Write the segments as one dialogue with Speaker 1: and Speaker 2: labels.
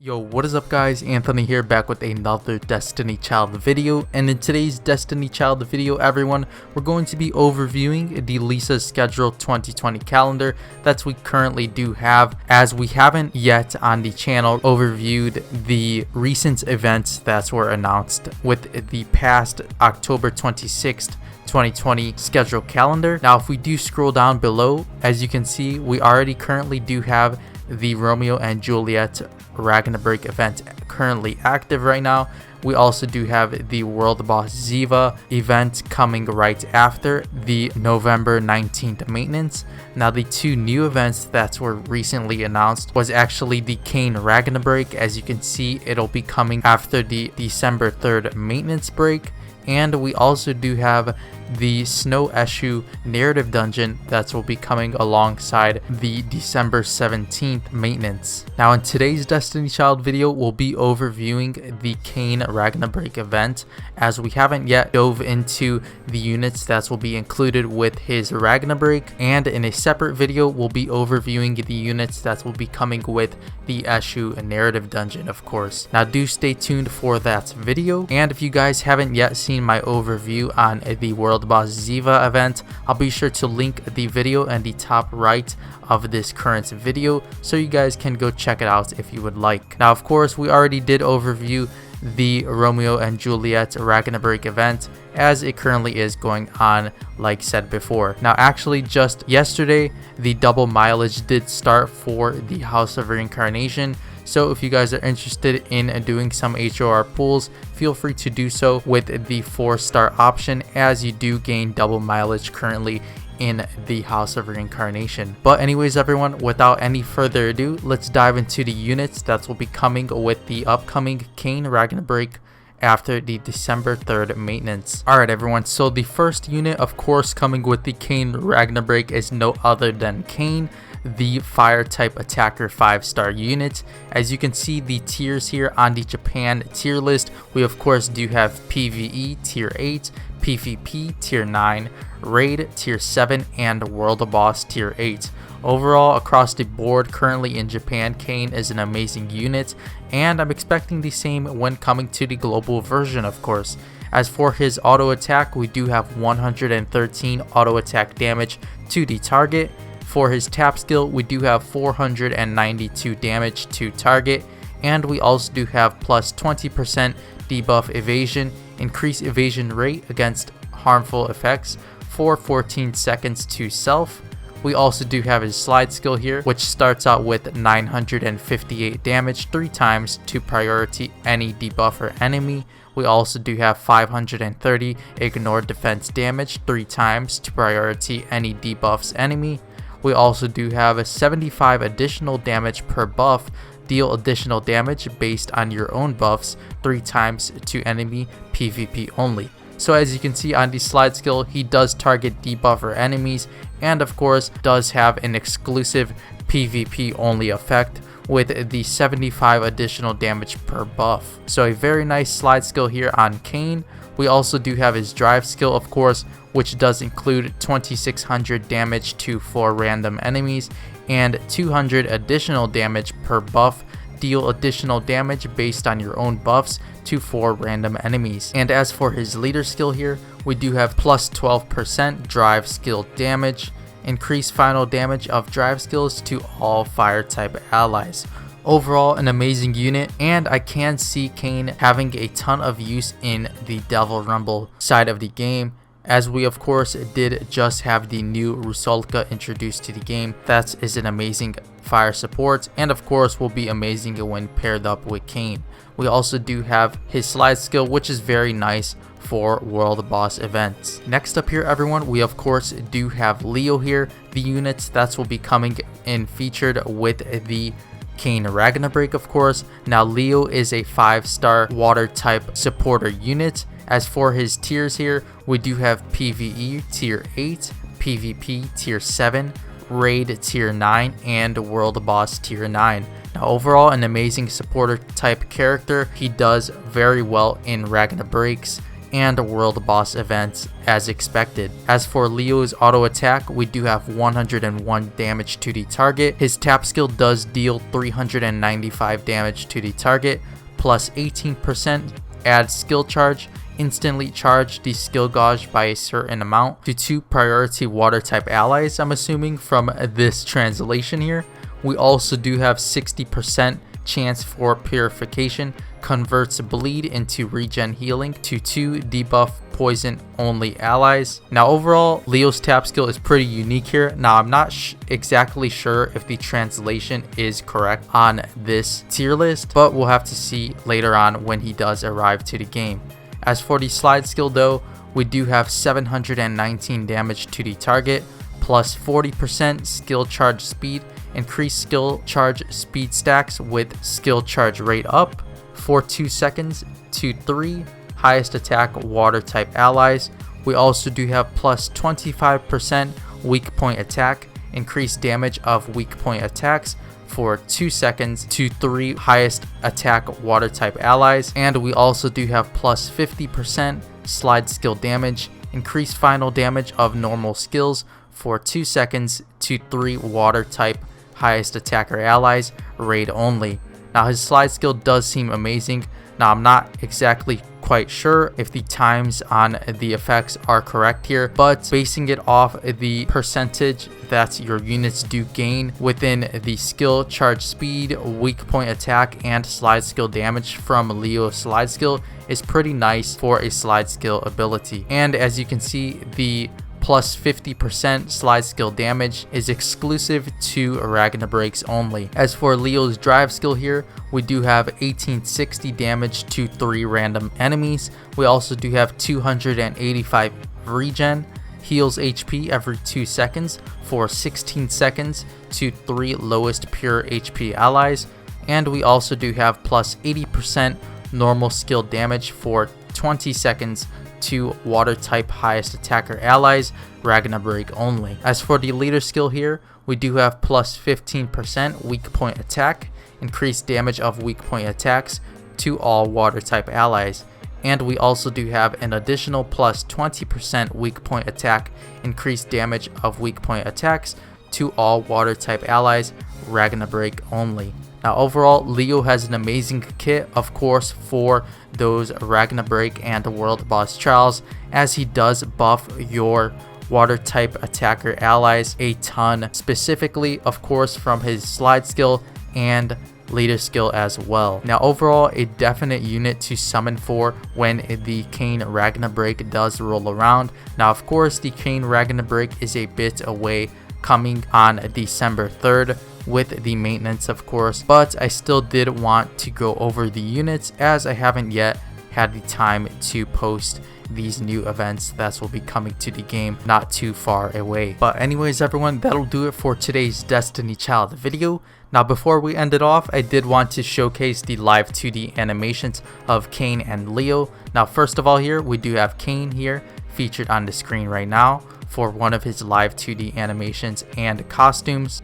Speaker 1: Yo, what is up guys, Anthony here, back with another Destiny Child video. And in today's Destiny Child video, everyone, we're going to be overviewing the Lisa's Schedule 2020 calendar that we currently do have, as we haven't yet on the channel overviewed the recent events that were announced with the past October 26th 2020 schedule calendar. Now if we do scroll down below, as you can see, we already currently do have the Romeo and Juliet Ragna break event currently active right now. We also do have the World Boss Ziva event coming right after the November 19th maintenance. Now the two new events that were recently announced was actually the Cain Ragna break. As you can see, it'll be coming after the December 3rd maintenance break. And we also do have the Snow Issue narrative dungeon that will be coming alongside the December 17th maintenance. Now in today's Destiny Child video, we'll be overviewing the Cain Ragna break event, as we haven't yet dove into the units that will be included with his Ragna break, and in a separate video we'll be overviewing the units that will be coming with the Issue narrative dungeon, of course. Now do stay tuned for that video, and if you guys haven't yet seen my overview on the World Boss Ziva event, I'll be sure to link the video in the top right of this current video so you guys can go check it out if you would like. Now of course, we already did overview the Romeo and Juliet Ragna break event, as it currently is going on like said before. Now actually just yesterday the double mileage did start for the House of Reincarnation, so if you guys are interested in doing some HOR pulls, feel free to do so with the 4-star option, as you do gain double mileage currently in the House of Reincarnation. But anyways everyone, without any further ado, let's dive into the units that will be coming with the upcoming Cain Ragna break after the December 3rd maintenance. Alright everyone, so the first unit of course coming with the Cain Ragna break is no other than Cain, the fire type attacker 5-star unit. As you can see the tiers here on the Japan tier list, we of course do have PvE tier 8, PvP tier 9, Raid tier 7, and World Boss tier 8. Overall, across the board currently in Japan, Cain is an amazing unit, and I'm expecting the same when coming to the global version, of course. As for his auto attack, we do have 113 auto attack damage to the target. For his tap skill, we do have 492 damage to target, and we also do have plus 20% debuff evasion, increase evasion rate against harmful effects for 14 seconds to self. We also do have his slide skill here, which starts out with 958 damage 3 times to priority any debuffer enemy. We also do have 530 ignore defense damage 3 times to priority any debuffs enemy. We also do have a 75 additional damage per buff, deal additional damage based on your own buffs 3 times to enemy PvP only. So as you can see on the slide skill, he does target debuffer enemies, and of course does have an exclusive PvP only effect with the 75 additional damage per buff. So a very nice slide skill here on Cain. We also do have his drive skill, of course, which does include 2600 damage to 4 random enemies and 200 additional damage per buff, deal additional damage based on your own buffs to 4 random enemies. And as for his leader skill here, we do have plus 12% drive skill damage, increase final damage of drive skills to all fire type allies. Overall, an amazing unit, and I can see Cain having a ton of use in the Devil Rumble side of the game, as we of course did just have the new Rusalka introduced to the game. That is an amazing fire support, and of course will be amazing when paired up with Cain. We also do have his slide skill, which is very nice for World Boss events. Next up here everyone, we of course do have Leo here, the units that will be coming in featured with the Cain Ragna break, of course. Now Leo is a 5-star water type supporter unit. As for his tiers here, we do have PvE tier 8, PvP tier 7, Raid tier 9, and World Boss tier 9. Now overall, an amazing supporter type character. He does very well in Ragna breaks, and world boss events as expected. As for Leo's auto attack, we do have 101 damage to the target. His tap skill does deal 395 damage to the target, plus 18% add skill charge, instantly charge the skill gauge by a certain amount to 2 priority water type allies, I'm assuming from this translation here. We also do have 60% chance for purification, converts bleed into regen healing to 2 debuff poison only allies. Now overall, Leo's tap skill is pretty unique here. Now I'm not exactly sure if the translation is correct on this tier list, but we'll have to see later on when he does arrive to the game. As for the slide skill though, we do have 719 damage to the target, plus 40% skill charge speed, increased skill charge speed stacks with skill charge rate up for 2 seconds to 3 highest attack water type allies. We also do have plus 25% weak point attack, increased damage of weak point attacks for 2 seconds to 3 highest attack water type allies. And we also do have plus 50% slide skill damage, increased final damage of normal skills for 2 seconds to 3 water type highest attacker allies, raid only. Now his slide skill does seem amazing. Now I'm not exactly quite sure if the times on the effects are correct here, but basing it off the percentage that your units do gain within the skill charge speed, weak point attack, and slide skill damage from Leo's slide skill is pretty nice for a slide skill ability. And as you can see, the plus 50% slide skill damage is exclusive to Ragna breaks only. As for Leo's drive skill here, we do have 1860 damage to 3 random enemies. We also do have 285 regen, heals HP every 2 seconds for 16 seconds to 3 lowest pure HP allies. And we also do have plus 80% normal skill damage for 20 seconds to water type highest attacker allies, Ragna break only. As for the leader skill here, we do have plus 15% weak point attack, increased damage of weak point attacks to all water type allies. And we also do have an additional plus 20% weak point attack, increased damage of weak point attacks to all water type allies, Ragna break only. Now overall, Leo has an amazing kit, of course, for those Ragna break and world boss trials, as he does buff your water type attacker allies a ton, specifically of course from his slide skill and leader skill as well. Now overall, a definite unit to summon for when the Cain Ragna break does roll around. Now of course, the Cain Ragna break is a bit away, coming on December 3rd with the maintenance of course, but I still did want to go over the units as I haven't yet had the time to post these new events that will be coming to the game not too far away. But anyways everyone, that'll do it for today's Destiny Child video. Now before we end it off, I did want to showcase the live 2D animations of Cain and Leo. Now first of all, here we do have Cain here featured on the screen right now for one of his live 2D animations and costumes.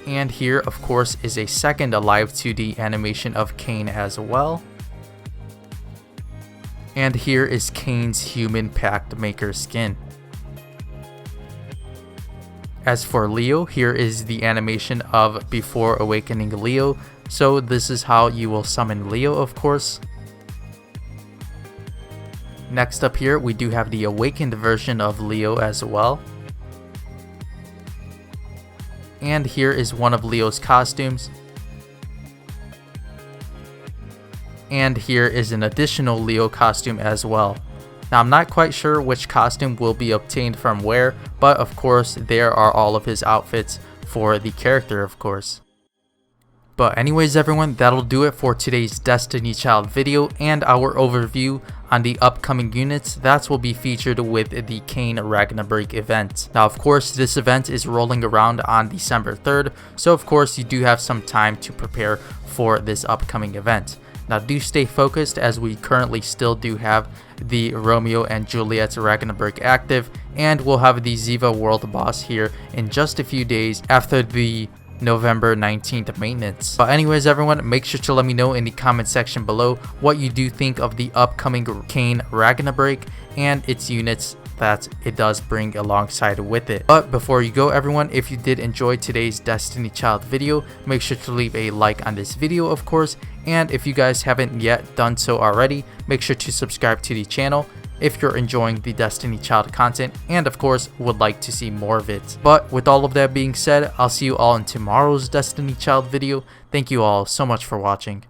Speaker 1: And here of course is a second live 2D animation of Cain as well. And here is Cain's human pact maker skin. As for Leo, here is the animation of before awakening Leo. So this is how you will summon Leo of course. Next up here we do have the awakened version of Leo as well. And here is one of Leo's costumes. And here is an additional Leo costume as well. Now I'm not quite sure which costume will be obtained from where, but of course there are all of his outfits for the character of course. But anyways everyone, that'll do it for today's Destiny Child video and our overview on the upcoming units that will be featured with the Cain Ragna break event. Now of course this event is rolling around on December 3rd, so of course you do have some time to prepare for this upcoming event. Now do stay focused as we currently still do have the Romeo and Juliet Ragna break active, and we'll have the Ziva world boss here in just a few days after the November 19th maintenance. But anyways everyone, make sure to let me know in the comment section below what you do think of the upcoming Cain Ragna break and its units that it does bring alongside with it. But before you go everyone, if you did enjoy today's Destiny Child video, make sure to leave a like on this video of course, and if you guys haven't yet done so already, make sure to subscribe to the channel if you're enjoying the Destiny Child content and of course would like to see more of it. But with all of that being said, I'll see you all in tomorrow's Destiny Child video. Thank you all so much for watching.